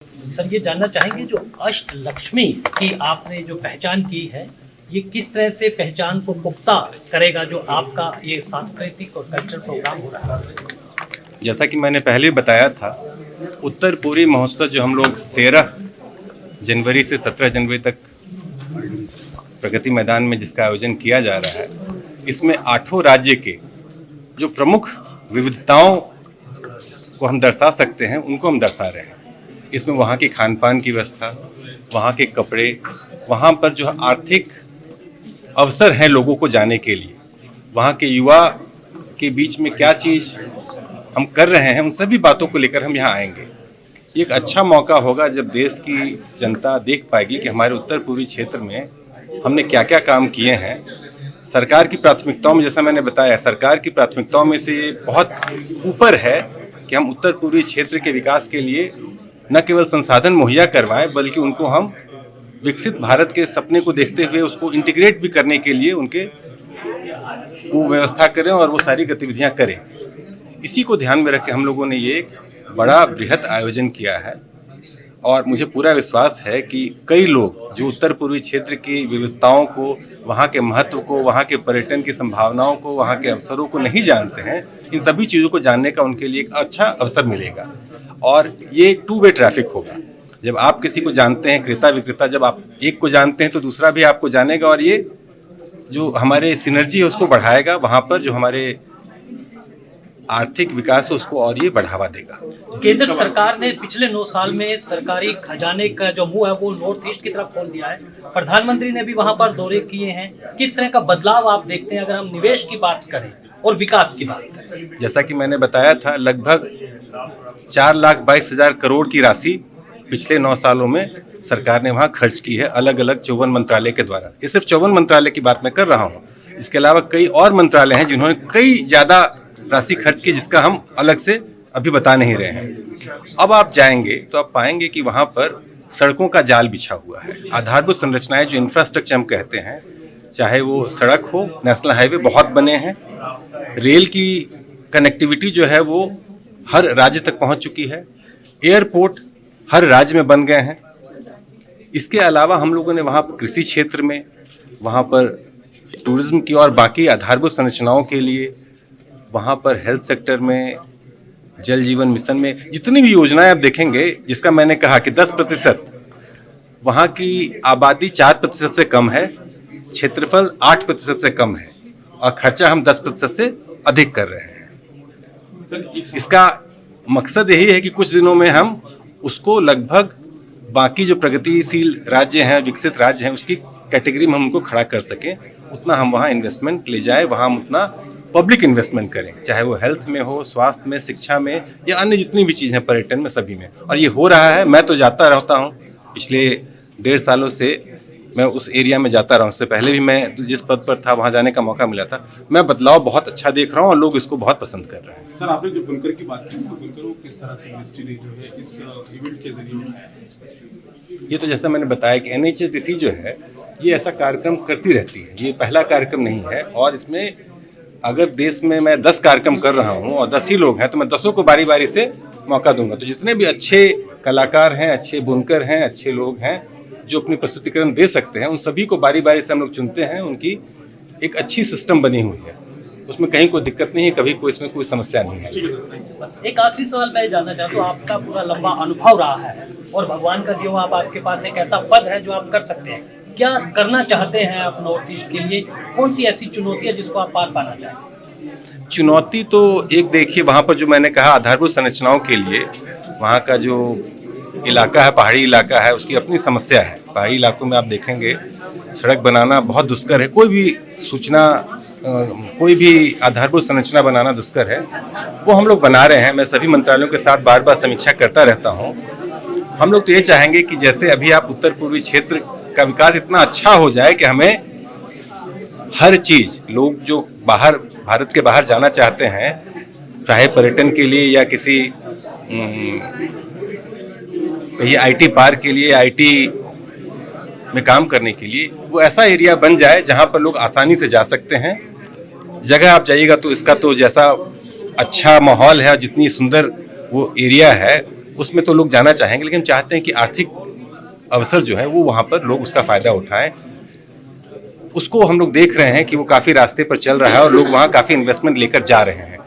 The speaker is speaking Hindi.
सर ये जानना चाहेंगे जो अष्ट लक्ष्मी की आपने जो पहचान की है, ये किस तरह से पहचान को पुख्ता करेगा जो आपका ये सांस्कृतिक और कल्चरल प्रोग्राम हो रहा है? जैसा कि मैंने पहले बताया था, उत्तर पूरी महोत्सव जो हम लोग 13 जनवरी से 17 जनवरी तक प्रगति मैदान में जिसका आयोजन किया जा रहा है, इसमें 8 राज्य के जो प्रमुख विविधताओं को हम दर्शा सकते हैं उनको हम दर्शा रहे हैं। इसमें वहाँ की खान पान की व्यवस्था, वहाँ के कपड़े, वहाँ पर जो आर्थिक अवसर हैं लोगों को जाने के लिए, वहाँ के युवा के बीच में क्या चीज़ हम कर रहे हैं, उन सभी बातों को लेकर हम यहाँ आएंगे। ये एक अच्छा मौका होगा जब देश की जनता देख पाएगी कि हमारे उत्तर पूर्वी क्षेत्र में हमने क्या क्या काम किए हैं। सरकार की प्राथमिकताओं में, जैसा मैंने बताया, सरकार की प्राथमिकताओं में से ये बहुत ऊपर है कि हम उत्तर पूर्वी क्षेत्र के विकास के लिए न केवल संसाधन मुहैया करवाएं, बल्कि उनको हम विकसित भारत के सपने को देखते हुए उसको इंटीग्रेट भी करने के लिए उनके वो व्यवस्था करें और वो सारी गतिविधियां करें। इसी को ध्यान में रख के हम लोगों ने ये एक बड़ा बृहत आयोजन किया है और मुझे पूरा विश्वास है कि कई लोग जो उत्तर पूर्वी क्षेत्र की विविधताओं को, वहाँ के महत्व को, वहाँ के पर्यटन की संभावनाओं को, वहाँ के अवसरों को नहीं जानते हैं, इन सभी चीज़ों को जानने का उनके लिए एक अच्छा अवसर मिलेगा। और ये 2 वे ट्रैफिक होगा। जब आप किसी को जानते हैं, क्रेता विक्रेता, जब आप एक को जानते हैं तो दूसरा भी आपको जानेगा और ये जो हमारे सिनर्जी है उसको बढ़ाएगा। वहाँ पर जो हमारे आर्थिक विकास है उसको और ये बढ़ावा देगा। केंद्र सरकार ने पिछले 9 साल में सरकारी खजाने का जो मुंह है वो नॉर्थ ईस्ट की तरफ खोल दिया है। प्रधानमंत्री ने भी वहां पर दौरे किए हैं। किस तरह का बदलाव आप देखते हैं अगर हम निवेश की बात करें और विकास की बात करें? जैसा कि मैंने बताया था, लगभग 4,22,000 करोड़ की राशि पिछले 9 सालों में सरकार ने वहाँ खर्च की है, अलग अलग 54 मंत्रालय के द्वारा। ये सिर्फ 54 मंत्रालय की बात मैं कर रहा हूँ। इसके अलावा कई और मंत्रालय हैं जिन्होंने कई ज़्यादा राशि खर्च की, जिसका हम अलग से अभी बता नहीं रहे हैं। अब आप जाएंगे तो आप पाएंगे कि वहाँ पर सड़कों का जाल बिछा हुआ है। आधारभूत संरचनाएं जो इंफ्रास्ट्रक्चर हम कहते हैं, चाहे वो सड़क हो, नेशनल हाईवे बहुत बने हैं, रेल की कनेक्टिविटी जो है वो हर राज्य तक पहुंच चुकी है, एयरपोर्ट हर राज्य में बन गए हैं। इसके अलावा हम लोगों ने वहाँ कृषि क्षेत्र में, वहाँ पर टूरिज्म की और बाकी आधारभूत संरचनाओं के लिए, वहाँ पर हेल्थ सेक्टर में, जल जीवन मिशन में जितनी भी योजनाएं आप देखेंगे, जिसका मैंने कहा कि 10% वहाँ की आबादी 4% से कम है, क्षेत्रफल 8% से कम है और खर्चा हम 10% से अधिक कर रहे हैं। इसका मकसद यही है कि कुछ दिनों में हम उसको लगभग बाकी जो प्रगतिशील राज्य हैं, विकसित राज्य हैं, उसकी कैटेगरी में हम उनको खड़ा कर सकें। उतना हम वहाँ इन्वेस्टमेंट ले जाएं, वहाँ हम उतना पब्लिक इन्वेस्टमेंट करें, चाहे वो हेल्थ में हो, स्वास्थ्य में, शिक्षा में या अन्य जितनी भी चीज़ हैं, पर्यटन में, सभी में। और ये हो रहा है। मैं तो जाता रहता हूँ, पिछले 1.5 सालों से मैं उस एरिया में जाता रहा हूँ। उससे पहले भी मैं जिस पद पर था वहाँ जाने का मौका मिला था। मैं बदलाव बहुत अच्छा देख रहा हूँ और लोग इसको बहुत पसंद कर रहे हैं। सर, आपने जो बुनकर की बात की, तो बुनकर को किस तरह से इंडस्ट्री ने जो है इस इवेंट के जरिए उठाया? ये तो जैसा मैंने बताया कि NHSDC जो है ये ऐसा कार्यक्रम करती रहती है, ये पहला कार्यक्रम नहीं है। और इसमें अगर देश में मैं 10 कार्यक्रम कर रहा हूँ और 10 ही लोग हैं तो मैं 10 को बारी बारी से मौका दूंगा। तो जितने भी अच्छे कलाकार हैं, अच्छे बुनकर हैं, अच्छे लोग हैं जो अपनी प्रस्तुतिकरण दे सकते हैं, उन सभी को बारी बारी से हम लोग चुनते हैं। उनकी एक अच्छी सिस्टम बनी हुई है, उसमें कहीं कोई दिक्कत नहीं है, कभी कोई इसमें कोई समस्या नहीं है। एक आखिरी सवाल मैं जानना चाहता हूँ, आपका पूरा लंबा अनुभव रहा है और भगवान का दिया हुआ आपके पास एक ऐसा पद है जो आप कर सकते हैं। क्या करना चाहते हैं आप नॉर्थ ईस्ट के लिए? कौन सी ऐसी चुनौती है जिसको आप पार पाना चाहें? चुनौती तो एक देखिए, वहाँ पर जो मैंने कहा आधारभूत संरचनाओं के लिए, वहाँ का जो इलाका है, पहाड़ी इलाका है, उसकी अपनी समस्या है। पहाड़ी इलाकों में आप देखेंगे सड़क बनाना बहुत दुष्कर है, कोई भी सूचना, कोई भी आधारभूत संरचना बनाना दुष्कर है। वो हम लोग बना रहे हैं। मैं सभी मंत्रालयों के साथ बार बार समीक्षा करता रहता हूँ। हम लोग तो ये चाहेंगे कि जैसे अभी आप उत्तर पूर्वी क्षेत्र का विकास इतना अच्छा हो जाए कि हमें हर चीज़, लोग जो बाहर, भारत के बाहर जाना चाहते हैं, चाहे पर्यटन के लिए या किसी कहीं IT पार्क के लिए, IT में काम करने के लिए, वो ऐसा एरिया बन जाए जहाँ पर लोग आसानी से जा सकते हैं। जगह आप जाइएगा तो इसका तो जैसा अच्छा माहौल है, जितनी सुंदर वो एरिया है, उसमें तो लोग जाना चाहेंगे, लेकिन चाहते हैं कि आर्थिक अवसर जो है वो वहाँ पर लोग उसका फायदा उठाएं। उसको हम लोग देख रहे हैं कि वो काफ़ी रास्ते पर चल रहा है और लोग वहाँ काफ़ी इन्वेस्टमेंट लेकर जा रहे हैं।